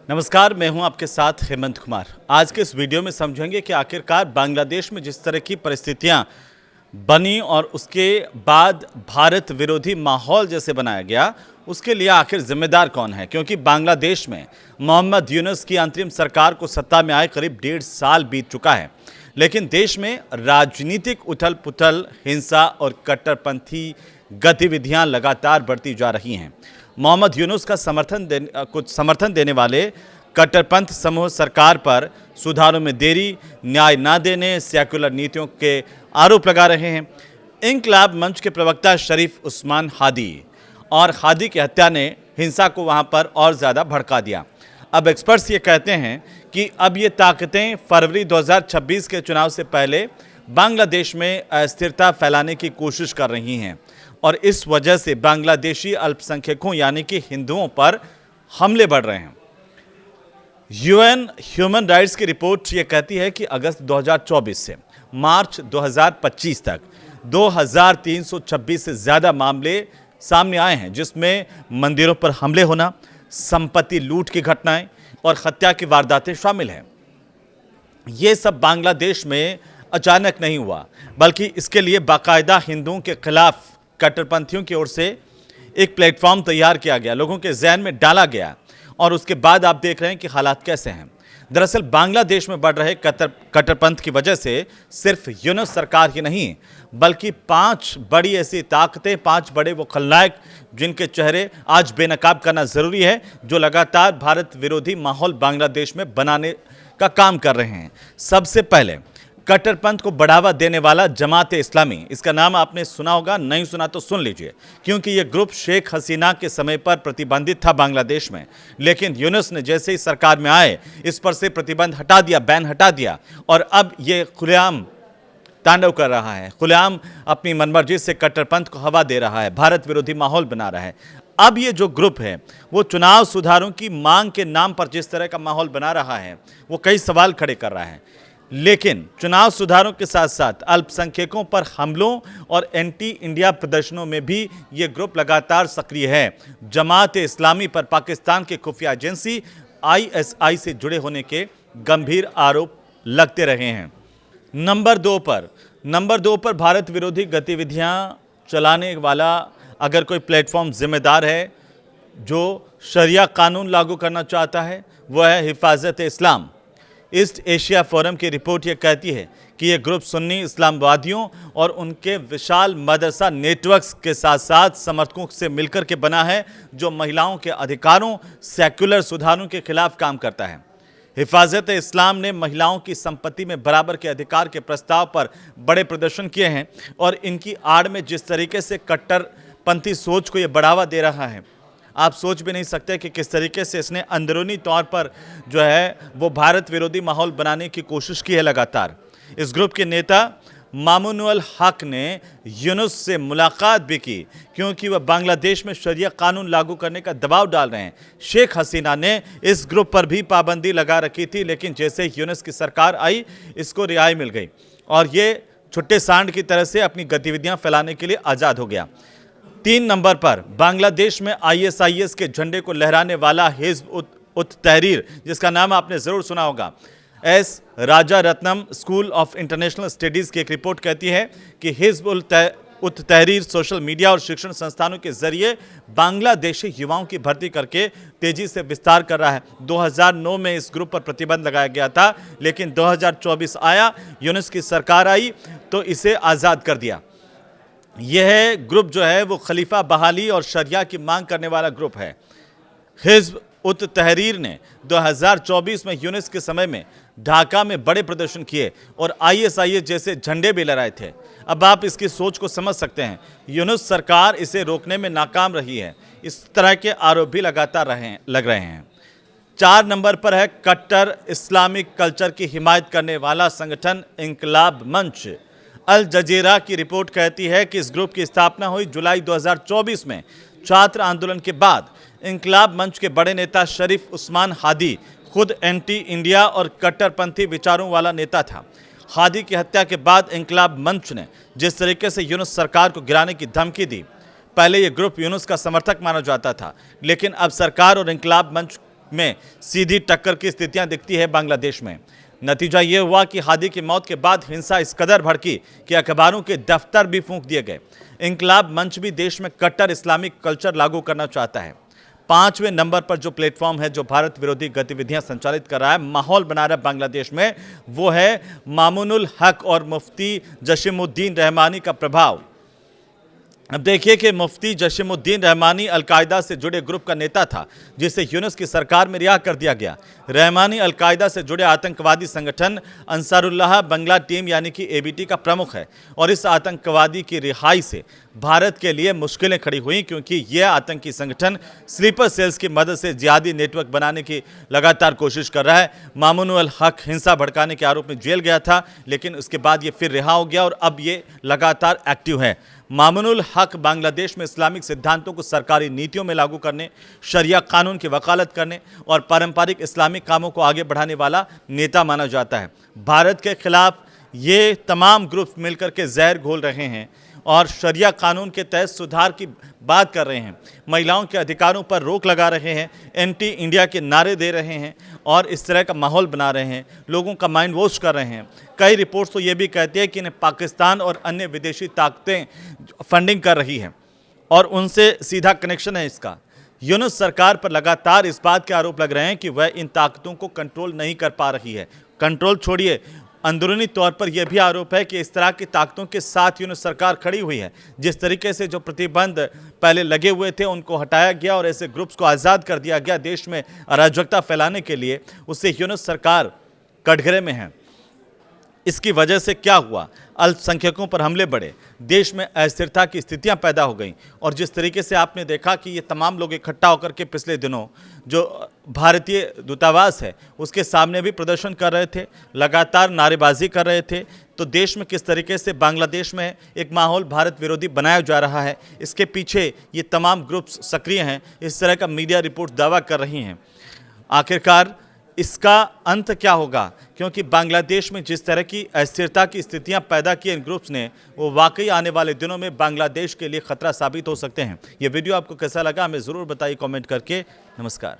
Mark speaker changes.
Speaker 1: नमस्कार, मैं हूं आपके साथ हेमंत कुमार। आज के इस वीडियो में समझेंगे कि आखिरकार बांग्लादेश में जिस तरह की परिस्थितियां बनी और उसके बाद भारत विरोधी माहौल जैसे बनाया गया, उसके लिए आखिर जिम्मेदार कौन है। क्योंकि बांग्लादेश में मोहम्मद यूनुस की अंतरिम सरकार को सत्ता में आए करीब 1.5 साल बीत चुका है, लेकिन देश में राजनीतिक उथल पुथल, हिंसा और कट्टरपंथी गतिविधियां लगातार बढ़ती जा रही हैं। मोहम्मद यूनुस का कुछ समर्थन देने वाले कट्टरपंथ समूह सरकार पर सुधारों में देरी, न्याय न देने, सेक्युलर नीतियों के आरोप लगा रहे हैं। इंकलाब मंच के प्रवक्ता शरीफ उस्मान हादी और हादी की हत्या ने हिंसा को वहां पर और ज़्यादा भड़का दिया। अब एक्सपर्ट्स ये कहते हैं कि अब ये ताकतें फरवरी 2026 के चुनाव से पहले बांग्लादेश में अस्थिरता फैलाने की कोशिश कर रही हैं और इस वजह से बांग्लादेशी अल्पसंख्यकों यानी कि हिंदुओं पर हमले बढ़ रहे हैं। यूएन ह्यूमन राइट्स की रिपोर्ट ये कहती है कि अगस्त 2024 से मार्च 2025 तक 2326 से ज़्यादा मामले सामने आए हैं, जिसमें मंदिरों पर हमले होना, संपत्ति लूट की घटनाएं और हत्या की वारदातें शामिल हैं। ये सब बांग्लादेश में अचानक नहीं हुआ, बल्कि इसके लिए बाकायदा हिंदुओं के खिलाफ कट्टरपंथियों की ओर से एक प्लेटफॉर्म तैयार किया गया, लोगों के जहन में डाला गया और उसके बाद आप देख रहे हैं कि हालात कैसे हैं। दरअसल बांग्लादेश में बढ़ रहे कट्टरपंथ की वजह से सिर्फ यूनुस सरकार ही नहीं, बल्कि 5 बड़ी ऐसी ताकतें, 5 बड़े वो खलनायक जिनके चेहरे आज बेनकाब करना ज़रूरी है, जो लगातार भारत विरोधी माहौल बांग्लादेश में बनाने का काम कर रहे हैं। सबसे पहले कट्टरपंथ को बढ़ावा देने वाला जमात-ए इस्लामी, इसका नाम आपने सुना होगा, नहीं सुना तो सुन लीजिए, क्योंकि ये ग्रुप शेख हसीना के समय पर प्रतिबंधित था बांग्लादेश में, लेकिन यूनुस ने जैसे ही सरकार में आए इस पर से प्रतिबंध हटा दिया, बैन हटा दिया और अब ये खुलेआम तांडव कर रहा है, खुलेआम अपनी मनमर्जी से कट्टरपंथ को हवा दे रहा है, भारत विरोधी माहौल बना रहा है। अब ये जो ग्रुप है वो चुनाव सुधारों की मांग के नाम पर जिस तरह का माहौल बना रहा है, वो कई सवाल खड़े कर रहा है। लेकिन चुनाव सुधारों के साथ साथ अल्पसंख्यकों पर हमलों और एंटी इंडिया प्रदर्शनों में भी ये ग्रुप लगातार सक्रिय है। जमात इस्लामी पर पाकिस्तान के खुफिया एजेंसी ISI से जुड़े होने के गंभीर आरोप लगते रहे हैं। नंबर दो पर भारत विरोधी गतिविधियां चलाने वाला अगर कोई प्लेटफॉर्म जिम्मेदार है जो शरिया कानून लागू करना चाहता है, वह है हिफाजत इस्लाम। ईस्ट एशिया फोरम की रिपोर्ट ये कहती है कि ये ग्रुप सुन्नी इस्लामवादियों और उनके विशाल मदरसा नेटवर्क्स के साथ साथ समर्थकों से मिलकर के बना है, जो महिलाओं के अधिकारों, सेक्युलर सुधारों के खिलाफ काम करता है। हिफाजत इस्लाम ने महिलाओं की संपत्ति में बराबर के अधिकार के प्रस्ताव पर बड़े प्रदर्शन किए हैं और इनकी आड़ में जिस तरीके से कट्टरपंथी सोच को ये बढ़ावा दे रहा है, आप सोच भी नहीं सकते कि किस तरीके से इसने अंदरूनी तौर पर जो है वो भारत विरोधी माहौल बनाने की कोशिश की है लगातार। इस ग्रुप के नेता मामुनुल हक ने यूनुस से मुलाकात भी की, क्योंकि वह बांग्लादेश में शरिया कानून लागू करने का दबाव डाल रहे हैं। शेख हसीना ने इस ग्रुप पर भी पाबंदी लगा रखी थी, लेकिन जैसे यूनुस की सरकार आई, इसको रिहाई मिल गई और ये छुट्टे सांड की तरह से अपनी गतिविधियां फैलाने के लिए आज़ाद हो गया। 3 नंबर पर बांग्लादेश में ISIS के झंडे को लहराने वाला हिज़्ब उत तहरीर, जिसका नाम आपने ज़रूर सुना होगा। S Rajaratnam school of international studies की एक रिपोर्ट कहती है कि हिज़्ब उत तहरीर सोशल मीडिया और शिक्षण संस्थानों के जरिए बांग्लादेशी युवाओं की भर्ती करके तेजी से विस्तार कर रहा है। 2009 में इस ग्रुप पर प्रतिबंध लगाया गया था, लेकिन 2024 आया, यूनुस की सरकार आई तो इसे आज़ाद कर दिया। यह ग्रुप जो है वो खलीफा बहाली और शरिया की मांग करने वाला ग्रुप है। हिज़्ब उत तहरीर ने 2024 में यूनुस के समय में ढाका में बड़े प्रदर्शन किए और ISIS जैसे झंडे भी लहराए थे। अब आप इसकी सोच को समझ सकते हैं। यूनुस सरकार इसे रोकने में नाकाम रही है। इस तरह के आरोप भी लगातार लग रहे हैं। 4 नंबर पर है कट्टर इस्लामिक कल्चर की हिमायत करने वाला संगठन इंकलाब मंच। अल जजीरा की रिपोर्ट कहती है कि इस ग्रुप की स्थापना हुई जुलाई 2024 में छात्र आंदोलन के बाद। इंकलाब मंच के बड़े नेता शरीफ उस्मान हादी खुद एंटी इंडिया और कट्टरपंथी विचारों वाला नेता था। हादी की हत्या के बाद इंकलाब मंच ने जिस तरीके से यूनुस सरकार को गिराने की धमकी दी, पहले ये ग्रुप यूनुस का समर्थक माना जाता था, लेकिन अब सरकार और इंकलाब मंच में सीधी टक्कर की स्थितियां दिखती है बांग्लादेश में। नतीजा ये हुआ कि हादी की मौत के बाद हिंसा इस कदर भड़की कि अखबारों के दफ्तर भी फूंक दिए गए। इंकलाब मंच भी देश में कट्टर इस्लामिक कल्चर लागू करना चाहता है। 5वें नंबर पर जो प्लेटफॉर्म है जो भारत विरोधी गतिविधियां संचालित कर रहा है, माहौल बना रहा है बांग्लादेश में, वो है मामूनुल हक और मुफ्ती जसीमुद्दीन रहमानी का प्रभाव। अब देखिए कि मुफ्ती जसीमुद्दीन रहमानी अलकायदा से जुड़े ग्रुप का नेता था जिसे यूनुस की सरकार में रिहा कर दिया गया। रहमानी अलकायदा से जुड़े आतंकवादी संगठन अंसारुल्लाह बंगला टीम यानी कि एबीटी का प्रमुख है और इस आतंकवादी की रिहाई से भारत के लिए मुश्किलें खड़ी हुई, क्योंकि यह आतंकी संगठन स्लीपर सेल्स की मदद से जिहादी नेटवर्क बनाने की लगातार कोशिश कर रहा है। मामूनुल हक हिंसा भड़काने के आरोप में जेल गया था, लेकिन उसके बाद ये फिर रिहा हो गया और अब ये लगातार एक्टिव है। मामूनुल हक बांग्लादेश में इस्लामिक सिद्धांतों को सरकारी नीतियों में लागू करने, शरिया कानून की वकालत करने और पारंपरिक इस्लामिक कामों को आगे बढ़ाने वाला नेता माना जाता है। भारत के खिलाफ ये तमाम ग्रुप मिलकर के जहर घोल रहे हैं और शरिया कानून के तहत सुधार की बात कर रहे हैं, महिलाओं के अधिकारों पर रोक लगा रहे हैं, एंटी इंडिया के नारे दे रहे हैं और इस तरह का माहौल बना रहे हैं, लोगों का माइंड वॉश कर रहे हैं। कई रिपोर्ट्स तो ये भी कहती है कि इन्हें पाकिस्तान और अन्य विदेशी ताकतें फंडिंग कर रही हैं और उनसे सीधा कनेक्शन है इसका। यूनुस सरकार पर लगातार इस बात के आरोप लग रहे हैं कि वह इन ताकतों को कंट्रोल नहीं कर पा रही है। कंट्रोल छोड़िए, अंदरूनी तौर पर यह भी आरोप है कि इस तरह की ताकतों के साथ यूनुस सरकार खड़ी हुई है। जिस तरीके से जो प्रतिबंध पहले लगे हुए थे उनको हटाया गया और ऐसे ग्रुप्स को आज़ाद कर दिया गया देश में अराजकता फैलाने के लिए, उससे यूनुस सरकार कटघरे में है। इसकी वजह से क्या हुआ? अल्पसंख्यकों पर हमले बढ़े, देश में अस्थिरता की स्थितियां पैदा हो गईं और जिस तरीके से आपने देखा कि ये तमाम लोग इकट्ठा होकर के पिछले दिनों जो भारतीय दूतावास है उसके सामने भी प्रदर्शन कर रहे थे, लगातार नारेबाजी कर रहे थे, तो देश में किस तरीके से बांग्लादेश में एक माहौल भारत विरोधी बनाया जा रहा है, इसके पीछे ये तमाम ग्रुप्स सक्रिय हैं, इस तरह का मीडिया रिपोर्ट दावा कर रही हैं। आखिरकार इसका अंत क्या होगा? क्योंकि बांग्लादेश में जिस तरह की अस्थिरता की स्थितियां पैदा की इन ग्रुप्स ने, वो वाकई आने वाले दिनों में बांग्लादेश के लिए खतरा साबित हो सकते हैं। ये वीडियो आपको कैसा लगा हमें ज़रूर बताइए कमेंट करके। नमस्कार।